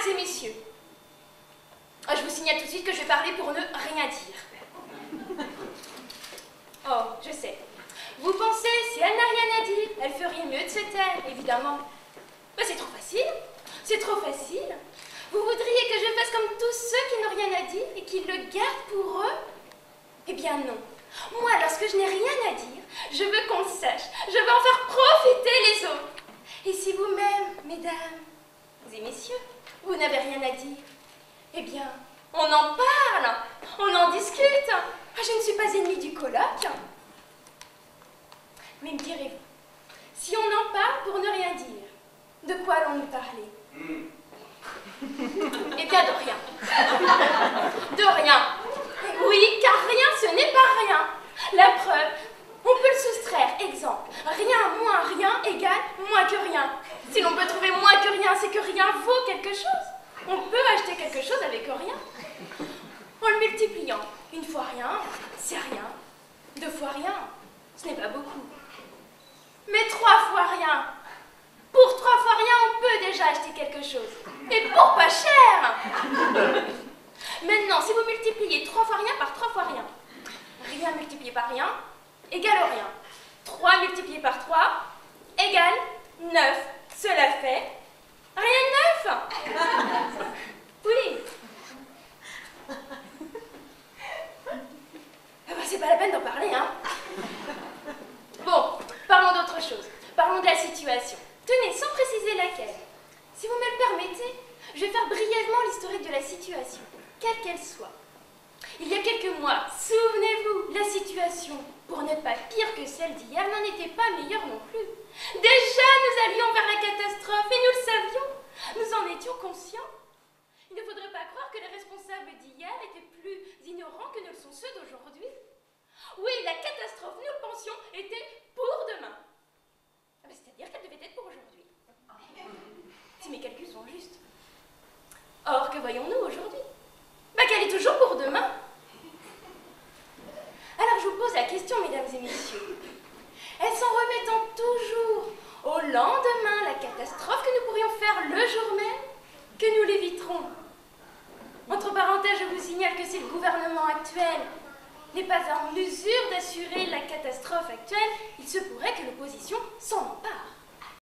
Mesdames et messieurs, je vous signale tout de suite que je vais parler pour ne rien dire. Oh, je sais. Vous pensez, si elle n'a rien à dire, elle ferait mieux de se taire, évidemment. Ben, c'est trop facile. C'est trop facile. Vous voudriez que je fasse comme tous ceux qui n'ont rien à dire et qui le gardent pour eux? Eh bien non. Moi, lorsque je n'ai rien à dire, je veux qu'on le sache. Je veux en faire profiter les autres. Et si vous-même, mesdames et messieurs, vous n'avez rien à dire, eh bien, on en parle, on en discute. Je ne suis pas ennemie du colloque. Mais me direz-vous, si on en parle pour ne rien dire, de quoi allons-nous parler? Eh bien, de rien. De rien. Oui, car rien, ce n'est pas rien. La preuve, on peut le soustraire. Exemple, rien moins rien égale moins que rien. Si l'on peut trouver moins que rien, c'est que rien vaut quelque chose. On peut acheter quelque chose avec rien. En le multipliant, une fois rien, c'est rien. Deux fois rien, ce n'est pas beaucoup. Mais trois fois rien. Pour trois fois rien, on peut déjà acheter quelque chose. Et pour pas cher. Maintenant, si vous multipliez 3 fois rien par 3 fois rien, rien multiplié par rien égale rien. 3 multiplié par 3 égale 9. Cela fait rien de 9. Oui. C'est pas la peine d'en parler, hein. Bon, parlons d'autre chose. Parlons de la situation. Tenez, sans préciser laquelle. Si vous me le permettez, je vais faire brièvement l'historique de la situation, quelle qu'elle soit. Il y a quelques mois, souvenez-vous, la situation, pour ne pas pire que celle d'hier, n'en était pas meilleure non plus. Déjà, nous allions vers la catastrophe et nous le savions. Nous en étions conscients. Il ne faudrait pas croire que les responsables d'hier étaient plus ignorants que ne le sont ceux d'aujourd'hui. Oui, la catastrophe, nous le pensions, était pour demain. C'est-à-dire qu'elle devait être pour aujourd'hui. Si mes calculs sont justes. Or, que voyons-nous aujourd'hui? Qu'elle est toujours pour demain. Alors je vous pose la question, mesdames et messieurs. Est-ce en remettant toujours au lendemain la catastrophe que nous pourrions faire le jour même que nous l'éviterons? Entre parenthèses, je vous signale que si le gouvernement actuel n'est pas en mesure d'assurer la catastrophe actuelle, il se pourrait que l'opposition s'en empare.